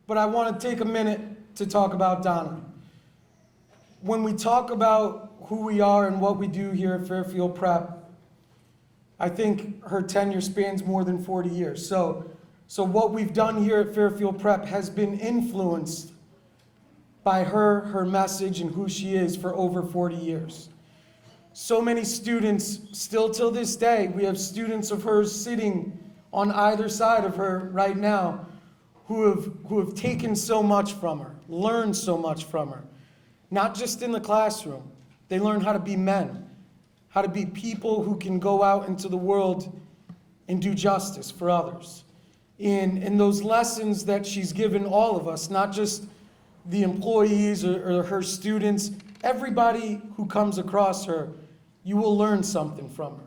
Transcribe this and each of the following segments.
but I want to take a minute to talk about Donna. When we talk about who we are and what we do here at Fairfield Prep, I think her tenure spans more than 40 years. So what we've done here at Fairfield Prep has been influenced by her message, and who she is for over 40 years. So many students, still till this day, we have students of hers sitting on either side of her right now who have taken so much from her, learned so much from her. Not just in the classroom. They learn how to be men, how to be people who can go out into the world and do justice for others. In those lessons that she's given all of us, not just the employees or her students, everybody who comes across her, you will learn something from her.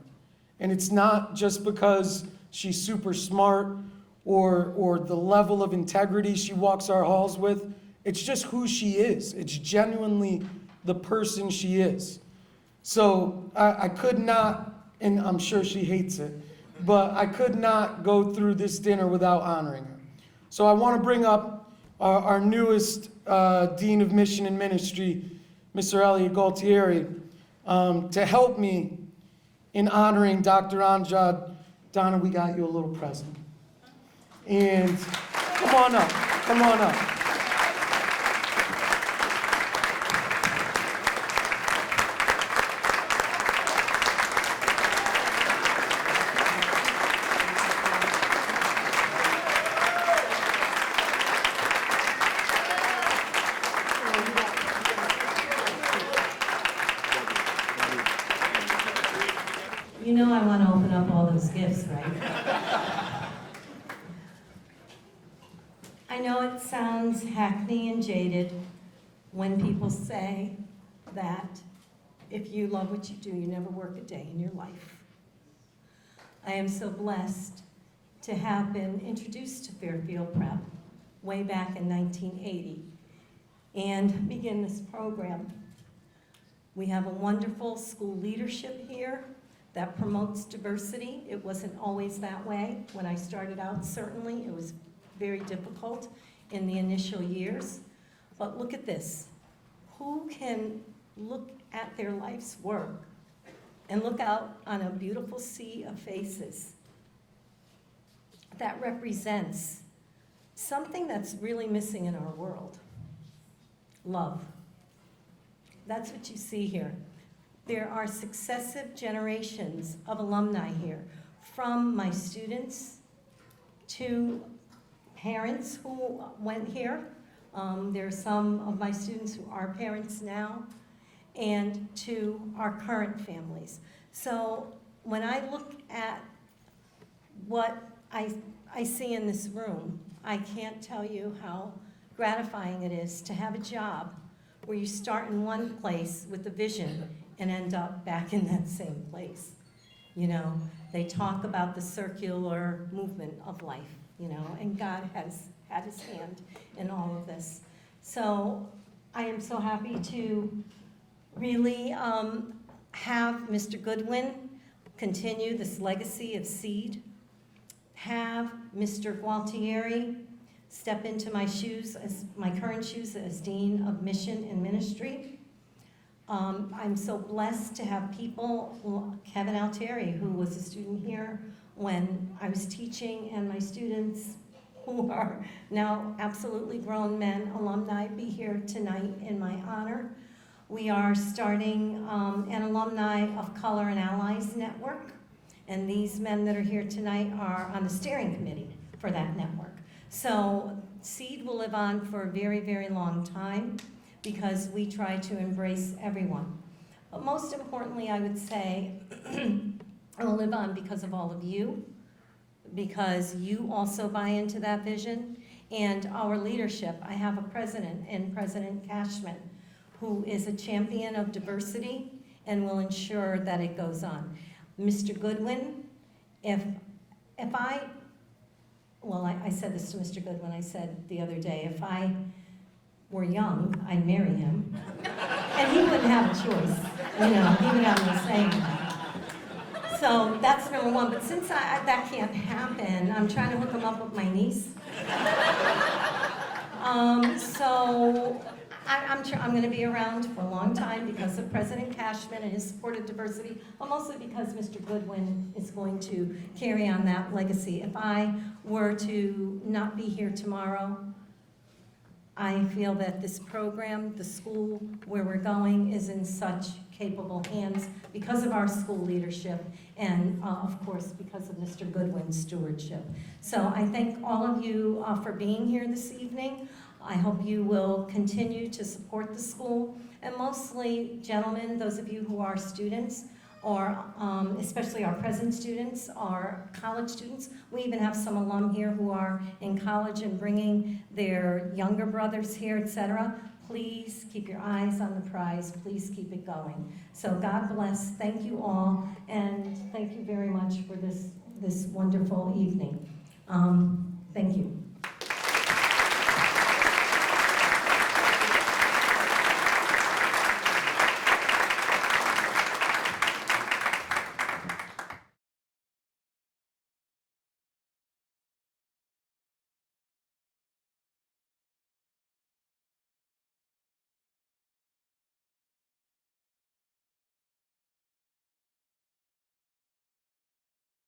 And it's not just because she's super smart or the level of integrity she walks our halls with. It's just who she is. It's genuinely the person she is. So I could not, and I'm sure she hates it, but I could not go through this dinner without honoring her. So I want to bring up our newest Dean of Mission and Ministry, Mr. Elliot Galtieri, to help me in honoring Dr. Andrade. Donna, we got you a little present. And come on up, come on up. You know I want to open up all those gifts, right? I know it sounds hackney and jaded when people say that if you love what you do, you never work a day in your life. I am so blessed to have been introduced to Fairfield Prep way back in 1980 and begin this program. We have a wonderful school leadership here that promotes diversity. It wasn't always that way. When I started out, certainly, it was very difficult in the initial years. But look at this. Who can look at their life's work and look out on a beautiful sea of faces that represents something that's really missing in our world? Love. That's what you see here. There are successive generations of alumni here, from my students to parents who went here. There are some of my students who are parents now, and to our current families. So when I look at what I see in this room, I can't tell you how gratifying it is to have a job where you start in one place with a vision and end up back in that same place. You know, they talk about the circular movement of life, you know, and God has had his hand in all of this. So I am so happy to really have Mr. Goodwin continue this legacy of SEED, have Mr. Gualtieri step into my shoes, as my current shoes as Dean of Mission and Ministry. I'm so blessed to have people, Kevin Altieri, who was a student here when I was teaching, and my students who are now absolutely grown men, alumni, be here tonight in my honor. We are starting an Alumni of Color and Allies network, and these men that are here tonight are on the steering committee for that network. So SEED will live on for a very, very long time, because we try to embrace everyone. But most importantly, I would say, it will live on because of all of you, because you also buy into that vision, and our leadership. I have a president, and President Cashman, who is a champion of diversity and will ensure that it goes on. Mr. Goodwin, I said this to Mr. Goodwin, I said the other day, if I were young, I'd marry him. And he wouldn't have a choice. You know, he would have no say in that. So that's number one. But since that can't happen, I'm trying to hook him up with my niece. So I'm going to be around for a long time because of President Cashman and his support of diversity, but mostly because Mr. Goodwin is going to carry on that legacy. If I were to not be here tomorrow, I feel that this program, the school where we're going, is in such capable hands because of our school leadership and, of course, because of Mr. Goodwin's stewardship. So I thank all of you for being here this evening. I hope you will continue to support the school, and mostly, gentlemen, those of you who are students, or especially our present students, our college students. We even have some alum here who are in college and bringing their younger brothers here, etc. Please keep your eyes on the prize. Please keep it going. So God bless. Thank you all, and thank you very much for this wonderful evening. Thank you.